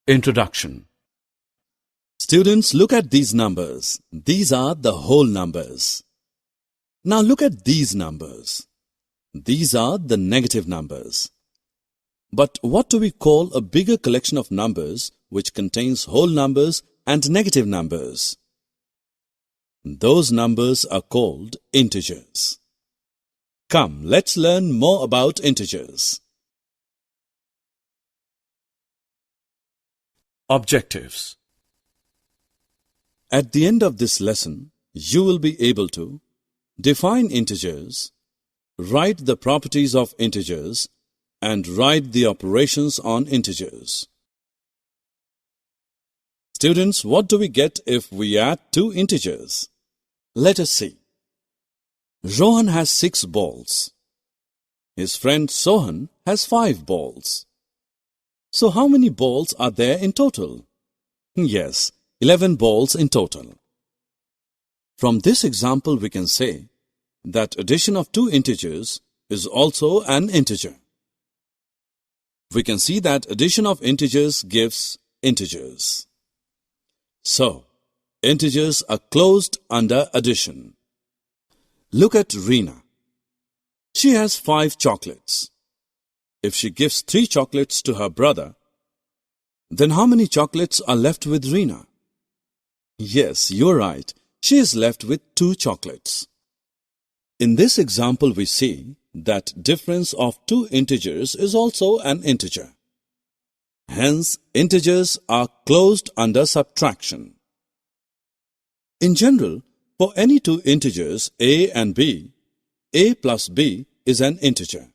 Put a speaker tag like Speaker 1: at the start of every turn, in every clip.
Speaker 1: Introduction.
Speaker 2: Students, look at these numbers. These are the whole numbers. Now look at these numbers. These are the negative numbers. But what do we call a bigger collection of numbers which contains whole numbers and negative numbers? Those numbers are called integers. Come, let's learn more about integers.
Speaker 1: Objectives.
Speaker 2: At the end of this lesson, you will be able to define integers, write the properties of integers, and write the operations on integers. Students, what do we get if we add two integers? Let us see. Rohan has 6 balls. His friend Sohan has 5 balls. So how many balls are there in total? Yes, 11 balls in total. From this example, we can say that addition of two integers is also an integer. We can see that addition of integers gives integers. So, integers are closed under addition. Look at Reena. She has 5 chocolates. If she gives 3 chocolates to her brother, then how many chocolates are left with Reena? Yes, you're right. She is left with 2 chocolates. In this example, we see that difference of two integers is also an integer. Hence, integers are closed under subtraction. In general, for any two integers a and b, a plus b is an integer.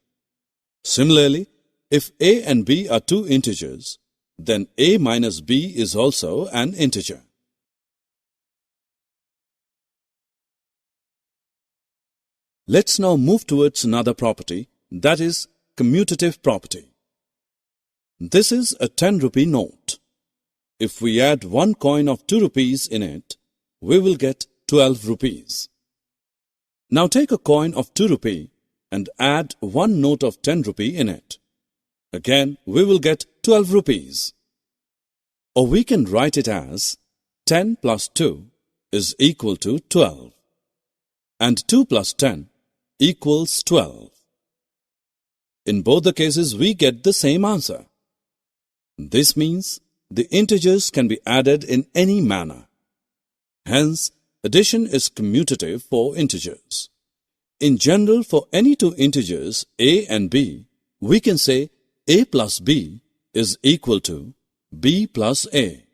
Speaker 2: Similarly, if a and b are two integers, then a minus b is also an integer. Let's now move towards another property, that is commutative property. This is a 10 rupee note. If we add one coin of 2 rupees in it, we will get 12 rupees. Now take a coin of 2 rupee and add one note of 10 rupee in it. Again, we will get 12 rupees. Or we can write it as 10 plus 2 is equal to 12. And 2 plus 10 equals 12. In both the cases, we get the same answer. This means the integers can be added in any manner. Hence, addition is commutative for integers. In general, for any two integers a and b, we can say a plus b is equal to b plus a.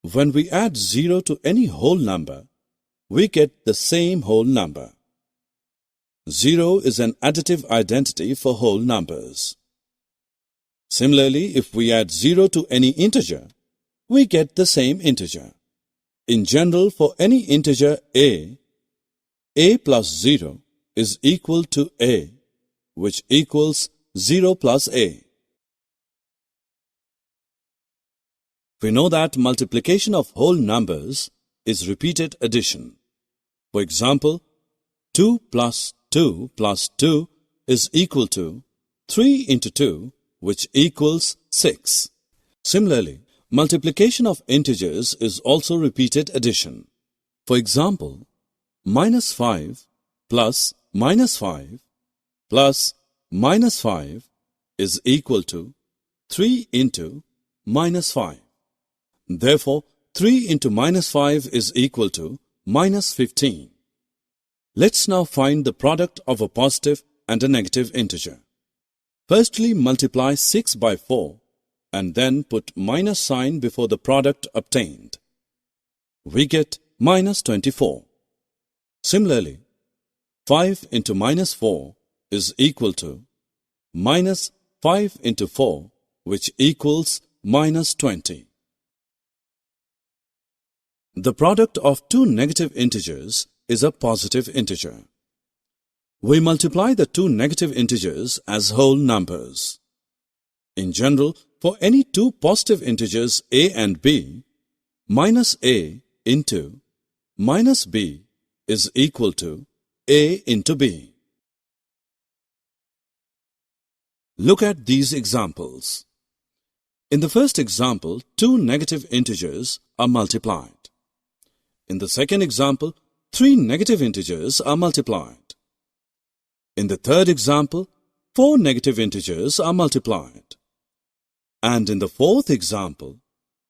Speaker 2: When we add 0 to any whole number, we get the same whole number. 0 is an additive identity for whole numbers. Similarly, if we add 0 to any integer, we get the same integer. In general, for any integer a plus 0 is equal to a, which equals 0 plus a. We know that multiplication of whole numbers is repeated addition. For example, 2 plus 2 plus 2 is equal to 3 into 2, which equals 6. Similarly, multiplication of integers is also repeated addition. For example, minus 5 plus minus 5 plus minus 5 is equal to 3 into minus 5. Therefore, 3 into minus 5 is equal to minus 15. Let's now find the product of a positive and a negative integer. Firstly, multiply 6 by 4 and then put minus sign before the product obtained. We get minus 24. Similarly, 5 into minus 4 is equal to minus 5 into 4, which equals minus 20. The product of two negative integers is a positive integer. We multiply the two negative integers as whole numbers. In general, for any two positive integers a and b, minus a into minus b is equal to a into b. Look at these examples. In the first example, two negative integers are multiplied. In the second example, three negative integers are multiplied. In the third example, four negative integers are multiplied. And in the fourth example,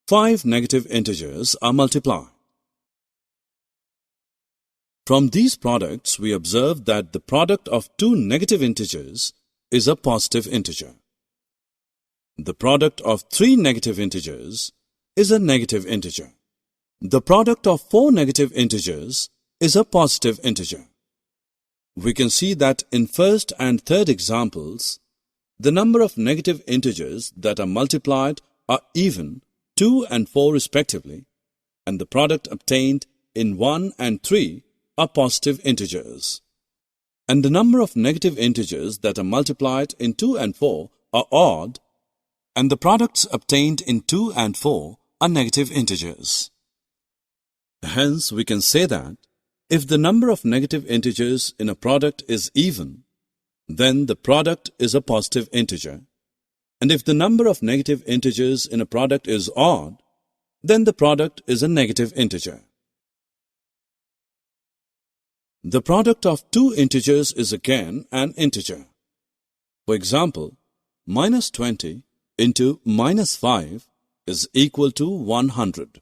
Speaker 2: five negative integers are multiplied. From these products, we observe that the product of two negative integers is a positive integer. The product of three negative integers is a negative integer. The product of four negative integers is a positive integer. We can see that in first and third examples, the number of negative integers that are multiplied are even, 2 and 4 respectively, and the product obtained in 1 and 3 are positive integers. And the number of negative integers that are multiplied in 2 and 4 are odd, and the products obtained in 2 and 4 are negative integers. Hence, we can say that if the number of negative integers in a product is even, then the product is a positive integer. And if the number of negative integers in a product is odd, then the product is a negative integer. The product of two integers is again an integer. For example, minus 20 into minus 5 is equal to 100.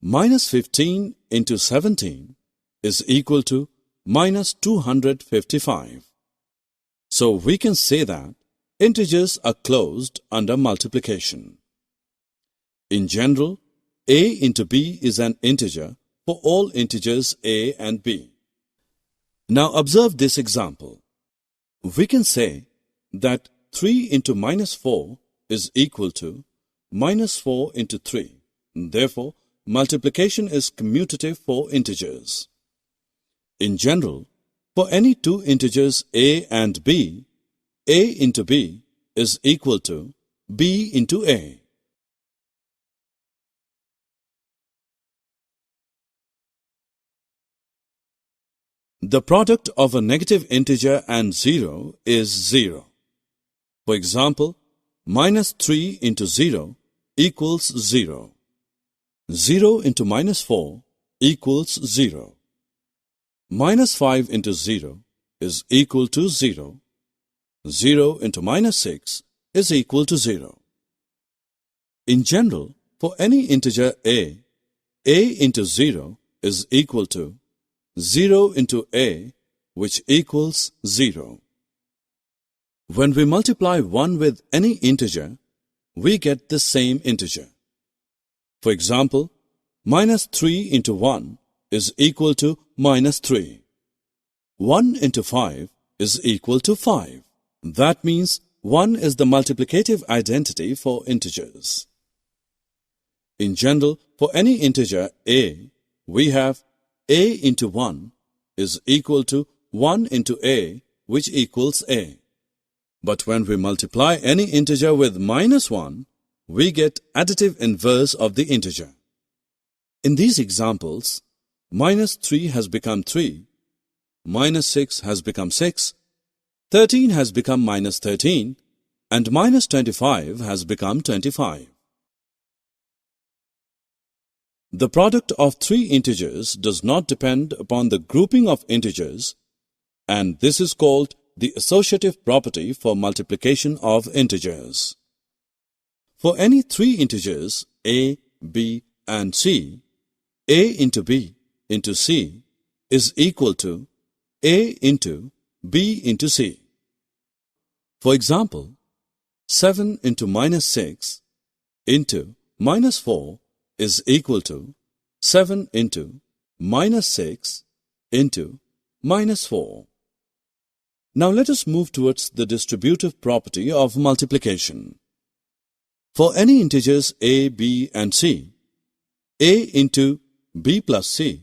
Speaker 2: Minus 15 into 17 is equal to minus 255. So we can say that integers are closed under multiplication. In general, a into b is an integer for all integers a and b. Now observe this example. We can say that 3 into minus 4 is equal to minus 4 into 3. Therefore, multiplication is commutative for integers. In general, for any two integers a and b, a into b is equal to b into a. The product of a negative integer and 0 is 0. For example, minus 3 into 0 equals 0. 0 into minus 4 equals 0. Minus 5 into 0 is equal to 0. 0 into minus 6 is equal to 0. In general, for any integer a into 0 is equal to 0 into a, which equals 0. When we multiply 1 with any integer, we get the same integer. For example, minus 3 into 1 is equal to minus 3. 1 into 5 is equal to 5. That means 1 is the multiplicative identity for integers. In general, for any integer a, we have a into 1 is equal to 1 into a, which equals a. But when we multiply any integer with minus 1, we get additive inverse of the integer. In these examples, minus 3 has become 3, minus 6 has become 6, 13 has become minus 13, and minus 25 has become 25. The product of three integers does not depend upon the grouping of integers, and this is called the associative property for multiplication of integers. For any three integers a, b, and c, a into b into c is equal to a into b into c. For example, 7 into minus 6 into minus 4 is equal to 7 into minus 6 into minus 4. Now let us move towards the distributive property of multiplication. For any integers a, b, and c, a into b plus c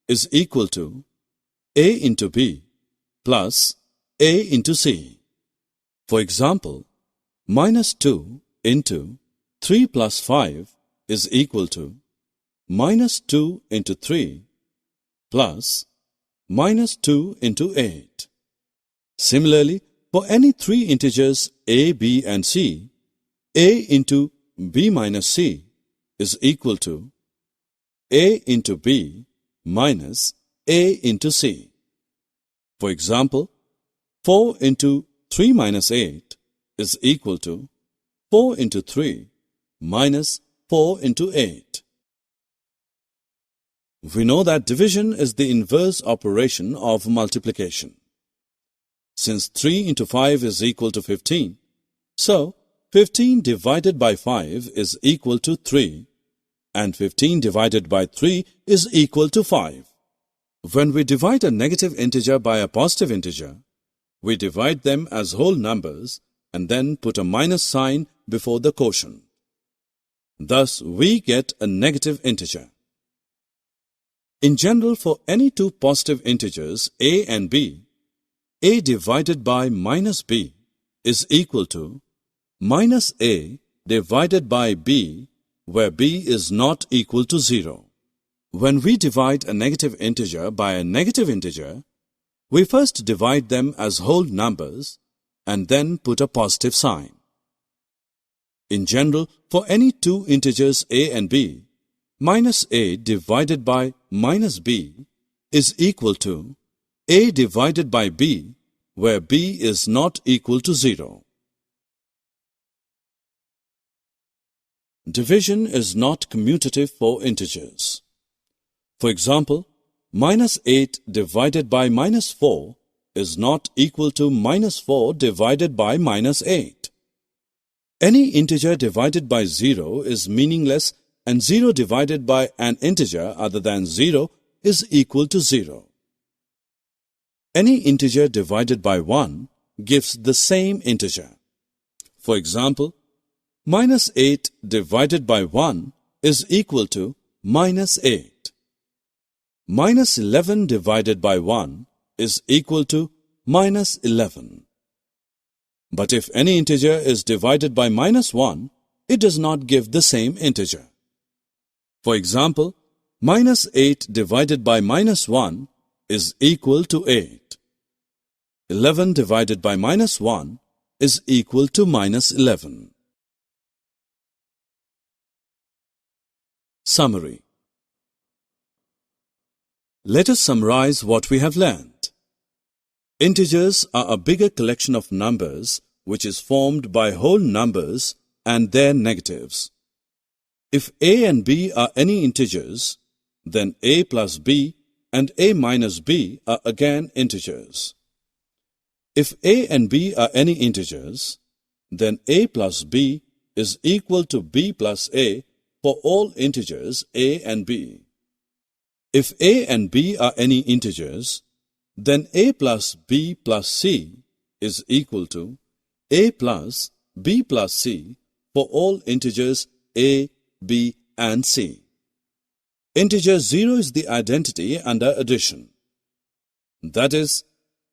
Speaker 2: is equal to a into b plus a into c. For example, minus 2 into 3 plus 5 is equal to minus 2 into 3 plus minus 2 into 8. Similarly, for any three integers a, b, and c, a into b minus c is equal to a into b minus a into c. For example, 4 into 3 minus 8 is equal to 4 into 3 minus 4 into 8. We know that division is the inverse operation of multiplication. Since 3 into 5 is equal to 15, so 15 divided by 5 is equal to 3, and 15 divided by 3 is equal to 5. When we divide a negative integer by a positive integer, we divide them as whole numbers and then put a minus sign before the quotient. Thus, we get a negative integer. In general, for any two positive integers a and b, a divided by minus b is equal to minus a divided by b, where b is not equal to 0. When we divide a negative integer by a negative integer, we first divide them as whole numbers and then put a positive sign. In general, for any two integers a and b, minus a divided by minus b is equal to a divided by b, where b is not equal to 0. Division is not commutative for integers. For example, minus 8 divided by minus 4 is not equal to minus 4 divided by minus 8. Any integer divided by 0 is meaningless, and 0 divided by an integer other than 0 is equal to 0. Any integer divided by 1 gives the same integer. For example, minus 8 divided by 1 is equal to minus 8. Minus 11 divided by 1 is equal to minus 11. But if any integer is divided by minus 1, it does not give the same integer. For example, minus 8 divided by minus 1 is equal to 8. 11 divided by minus 1 is equal to minus 11. Summary. Let us summarize what we have learned. Integers are a bigger collection of numbers which is formed by whole numbers and their negatives. If a and b are any integers, then a plus b and a minus b are again integers. If a and b are any integers, then a plus b is equal to b plus a for all integers a and b. If a and b are any integers, then a plus b plus c is equal to a plus b plus c for all integers a, b, and C. Integer 0 is the identity under addition. That is,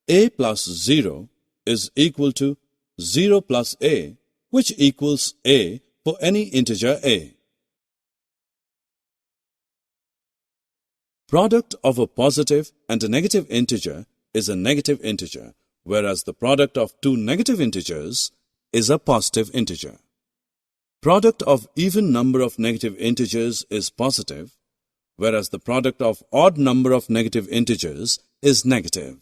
Speaker 2: a plus 0 is equal to 0 plus a, which equals a for any integer a. Product of a positive and a negative integer is a negative integer, whereas the product of two negative integers is a positive integer. Product of even number of negative integers is positive, whereas the product of odd number of negative integers is negative.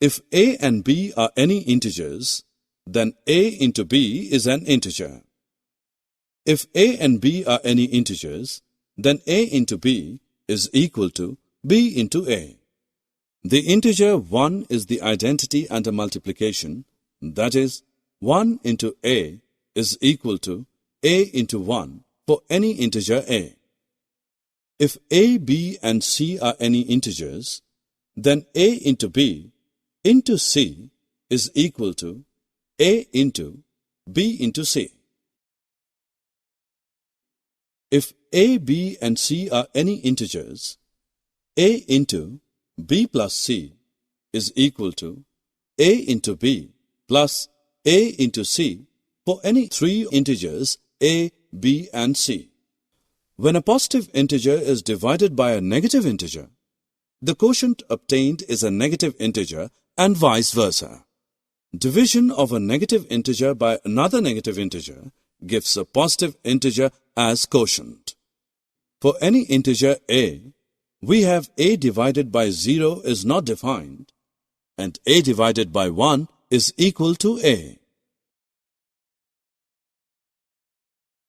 Speaker 2: If a and b are any integers, then a into b is an integer. If a and b are any integers, then a into b is equal to b into a. The integer 1 is the identity under multiplication, that is, 1 into a is equal to a into 1 for any integer a. If a, b and c are any integers, then a into b into c is equal to a into b into c. If a, b and c are any integers, a into b plus c is equal to a into b plus a into c for any three integers a, b and c. When a positive integer is divided by a negative integer, the quotient obtained is a negative integer and vice versa. Division of a negative integer by another negative integer gives a positive integer as quotient. For any integer a, we have a divided by 0 is not defined, and a divided by 1 is equal to a.